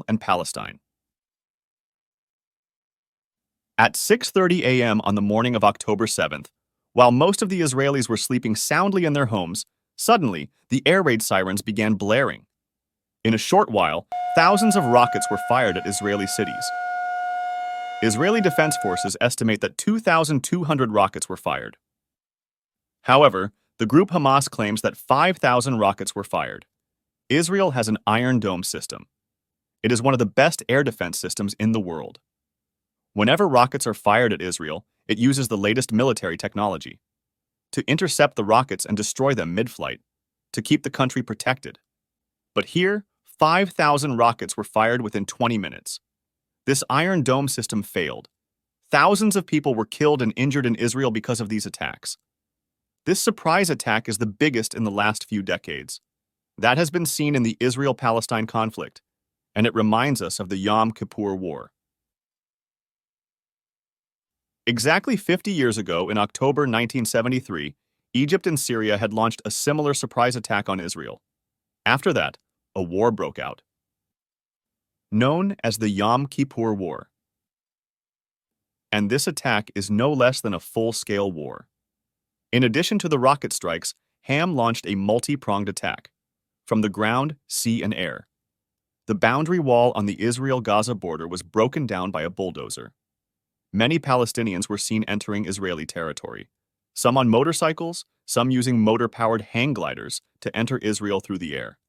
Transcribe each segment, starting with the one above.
and Palestine. At 6:30 a.m. on the morning of October 7th, while most of the Israelis were sleeping soundly in their homes, suddenly the air raid sirens began blaring. In a short while, thousands of rockets were fired at Israeli cities. Israeli Defense Forces estimate that 2,200 rockets were fired. However, the group Hamas claims that 5,000 rockets were fired. Israel has an Iron Dome system. It is one of the best air defense systems in the world. Whenever rockets are fired at Israel, it uses the latest military technology to intercept the rockets and destroy them mid-flight, to keep the country protected. But here, 5,000 rockets were fired within 20 minutes. This Iron Dome system failed. Thousands of people were killed and injured in Israel because of these attacks. This surprise attack is the biggest in the last few decades. That has been seen in the Israel-Palestine conflict, and it reminds us of the Yom Kippur War. Exactly 50 years ago, in October 1973, Egypt and Syria had launched a similar surprise attack on Israel. After that, a war broke out, known as the Yom Kippur War. And this attack is no less than a full-scale war. In addition to the rocket strikes, Ham launched a multi-pronged attack, from the ground, sea, and air. The boundary wall on the Israel-Gaza border was broken down by a bulldozer. Many Palestinians were seen entering Israeli territory, some on motorcycles, some using motor-powered hang gliders to enter Israel through the air.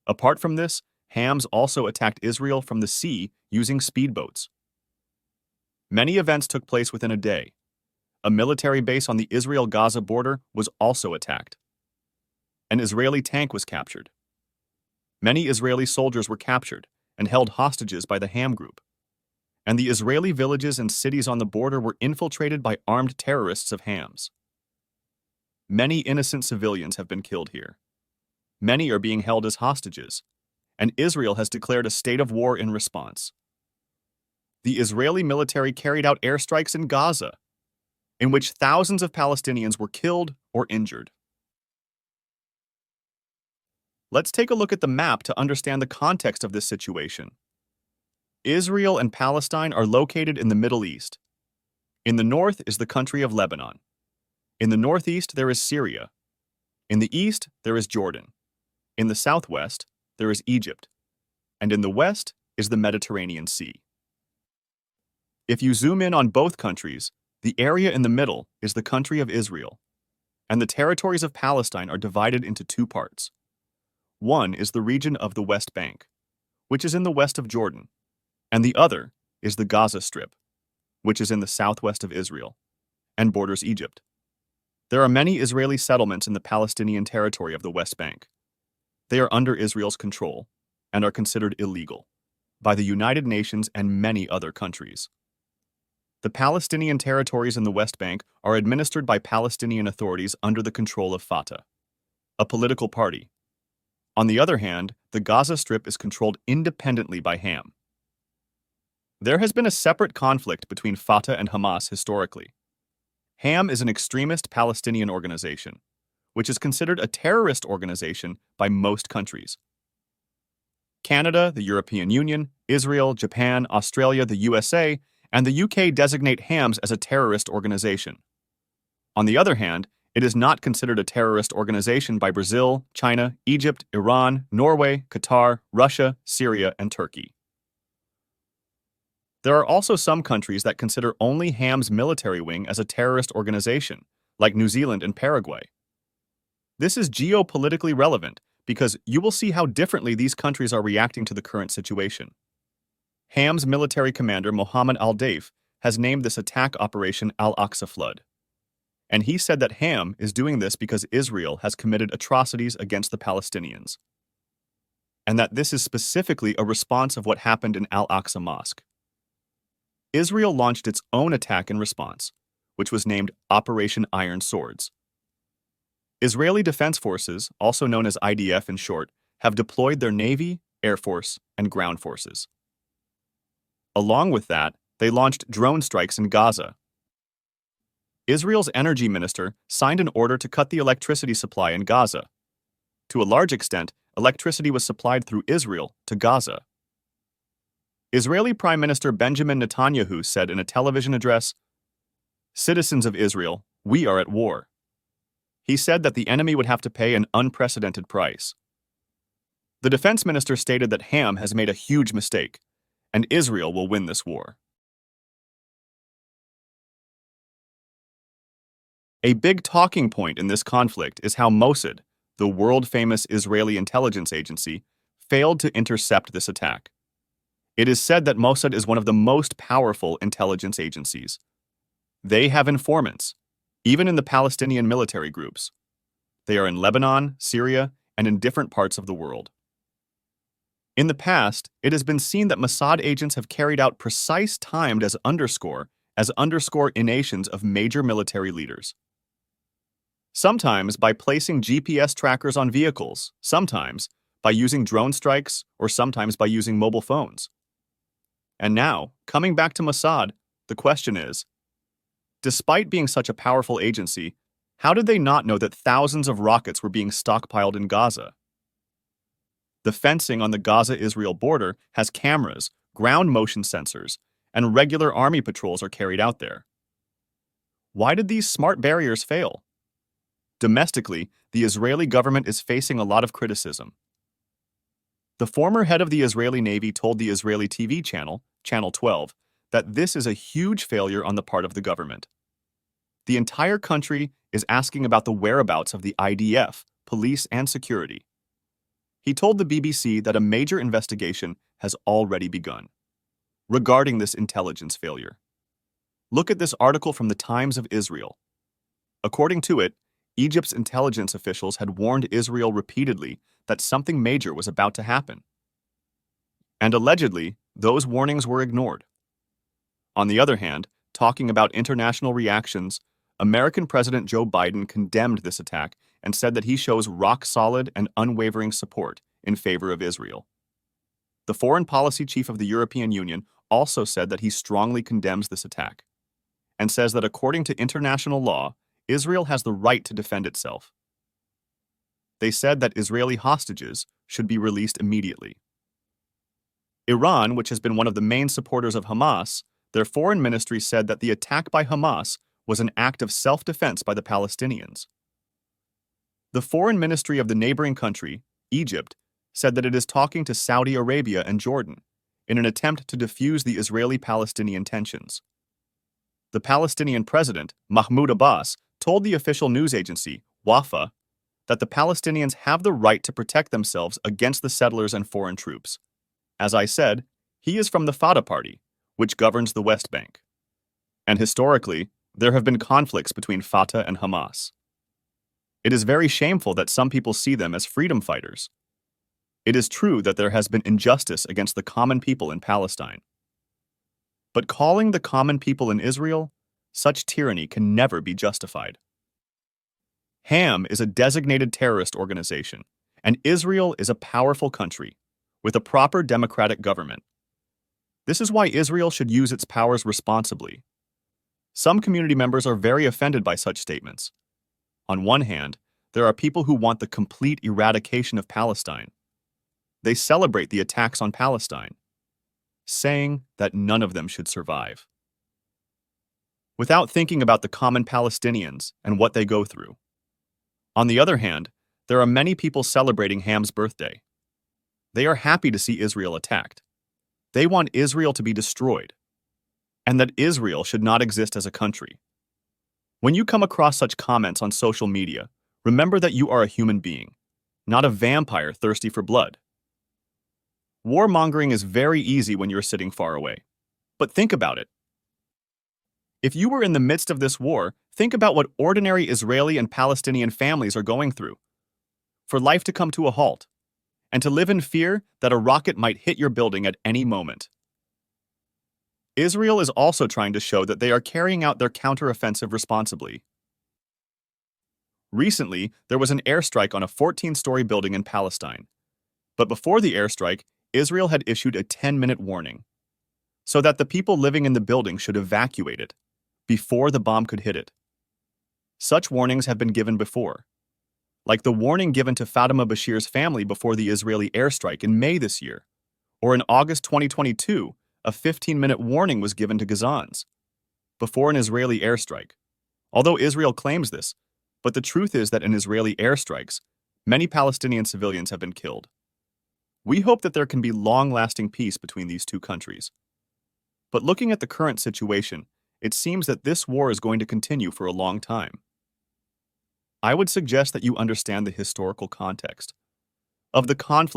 Apart from this, Hamas also attacked Israel from the sea using speedboats. Many events took place within a day. A military base on the Israel-Gaza border was also attacked. An Israeli tank was captured. Many Israeli soldiers were captured and held hostages by the Ham group. And the Israeli villages and cities on the border were infiltrated by armed terrorists of Hamas. Many innocent civilians have been killed here. Many are being held as hostages, and Israel has declared a state of war in response. The Israeli military carried out airstrikes in Gaza, in which thousands of Palestinians were killed or injured. Let's take a look at the map to understand the context of this situation. Israel and Palestine are located in the Middle East. In the north is the country of Lebanon. In the northeast, there is Syria. In the east, there is Jordan. In the southwest, there is Egypt. And in the west is the Mediterranean Sea. If you zoom in on both countries, the area in the middle is the country of Israel, and the territories of Palestine are divided into two parts. One is the region of the West Bank, which is in the west of Jordan, and the other is the Gaza Strip, which is in the southwest of Israel, and borders Egypt. There are many Israeli settlements in the Palestinian territory of the West Bank. They are under Israel's control and are considered illegal by the United Nations and many other countries. The Palestinian territories in the West Bank are administered by Palestinian authorities under the control of Fatah, a political party. On the other hand, the Gaza Strip is controlled independently by Hamas. There has been a separate conflict between Fatah and Hamas historically. Hamas is an extremist Palestinian organization, which is considered a terrorist organization by most countries. Canada, the European Union, Israel, Japan, Australia, the USA, and the UK designate Hamas as a terrorist organization. On the other hand, it is not considered a terrorist organization by Brazil, China, Egypt, Iran, Norway, Qatar, Russia, Syria, and Turkey. There are also some countries that consider only Hamas' military wing as a terrorist organization, like New Zealand and Paraguay. This is geopolitically relevant because you will see how differently these countries are reacting to the current situation. Hamas' military commander Mohammed al-Daif has named this attack Operation Al-Aqsa Flood. And he said that Hamas is doing this because Israel has committed atrocities against the Palestinians, and that this is specifically a response of what happened in Al-Aqsa Mosque. Israel launched its own attack in response, which was named Operation Iron Swords. Israeli Defense Forces, also known as IDF in short, have deployed their Navy, Air Force, and ground forces. Along with that, they launched drone strikes in Gaza. Israel's energy minister signed an order to cut the electricity supply in Gaza. To a large extent, electricity was supplied through Israel to Gaza. Israeli Prime Minister Benjamin Netanyahu said in a television address, "Citizens of Israel, we are at war." He said that the enemy would have to pay an unprecedented price. The defense minister stated that Ham has made a huge mistake, and Israel will win this war. A big talking point in this conflict is how Mossad, the world-famous Israeli intelligence agency, failed to intercept this attack. It is said that Mossad is one of the most powerful intelligence agencies. They have informants, even in the Palestinian military groups. They are in Lebanon, Syria, and in different parts of the world. In the past, it has been seen that Mossad agents have carried out precise timed as underscore inations of major military leaders. Sometimes by placing GPS trackers on vehicles, sometimes by using drone strikes, or sometimes by using mobile phones. And now, coming back to Mossad, the question is, despite being such a powerful agency, how did they not know that thousands of rockets were being stockpiled in Gaza? The fencing on the Gaza-Israel border has cameras, ground motion sensors, and regular army patrols are carried out there. Why did these smart barriers fail? Domestically, the Israeli government is facing a lot of criticism. The former head of the Israeli Navy told the Israeli TV channel, Channel 12, that this is a huge failure on the part of the government. The entire country is asking about the whereabouts of the IDF, police, and security. He told the BBC that a major investigation has already begun regarding this intelligence failure. Look at this article from the Times of Israel. According to it, Egypt's intelligence officials had warned Israel repeatedly that something major was about to happen. And allegedly, those warnings were ignored. On the other hand, talking about international reactions, American President Joe Biden condemned this attack and said that he shows rock-solid and unwavering support in favor of Israel. The foreign policy chief of the European Union also said that he strongly condemns this attack and says that according to international law, Israel has the right to defend itself. They said that Israeli hostages should be released immediately. Iran, which has been one of the main supporters of Hamas, their foreign ministry said that the attack by Hamas was an act of self-defense by the Palestinians. The foreign ministry of the neighboring country, Egypt, said that it is talking to Saudi Arabia and Jordan in an attempt to defuse the Israeli-Palestinian tensions. The Palestinian president, Mahmoud Abbas, told the official news agency, Wafa, that the Palestinians have the right to protect themselves against the settlers and foreign troops. As I said, he is from the Fatah party, which governs the West Bank. And historically, there have been conflicts between Fatah and Hamas. It is very shameful that some people see them as freedom fighters. It is true that there has been injustice against the common people in Palestine. But calling the common people in Israel, such tyranny can never be justified. Ham is a designated terrorist organization, and Israel is a powerful country with a proper democratic government. This is why Israel should use its powers responsibly. Some community members are very offended by such statements. On one hand, there are people who want the complete eradication of Palestine. They celebrate the attacks on Palestine, saying that none of them should survive, without thinking about the common Palestinians and what they go through. On the other hand, there are many people celebrating Ham's birthday. They are happy to see Israel attacked. They want Israel to be destroyed, and that Israel should not exist as a country. When you come across such comments on social media, remember that you are a human being, not a vampire thirsty for blood. Warmongering is very easy when you're sitting far away. But think about it. If you were in the midst of this war, think about what ordinary Israeli and Palestinian families are going through. For life to come to a halt, and to live in fear that a rocket might hit your building at any moment. Israel is also trying to show that they are carrying out their counteroffensive responsibly. Recently, there was an airstrike on a 14-story building in Palestine. But before the airstrike, Israel had issued a 10-minute warning, so that the people living in the building should evacuate it before the bomb could hit it. Such warnings have been given before, like the warning given to Fatima Bashir's family before the Israeli airstrike in May this year, Or in August 2022, a 15-minute warning was given to Gazans before an Israeli airstrike. Although Israel claims this, but the truth is that in Israeli airstrikes, many Palestinian civilians have been killed. We hope that there can be long-lasting peace between these two countries. But looking at the current situation, it seems that this war is going to continue for a long time. I would suggest that you understand the historical context of the conflict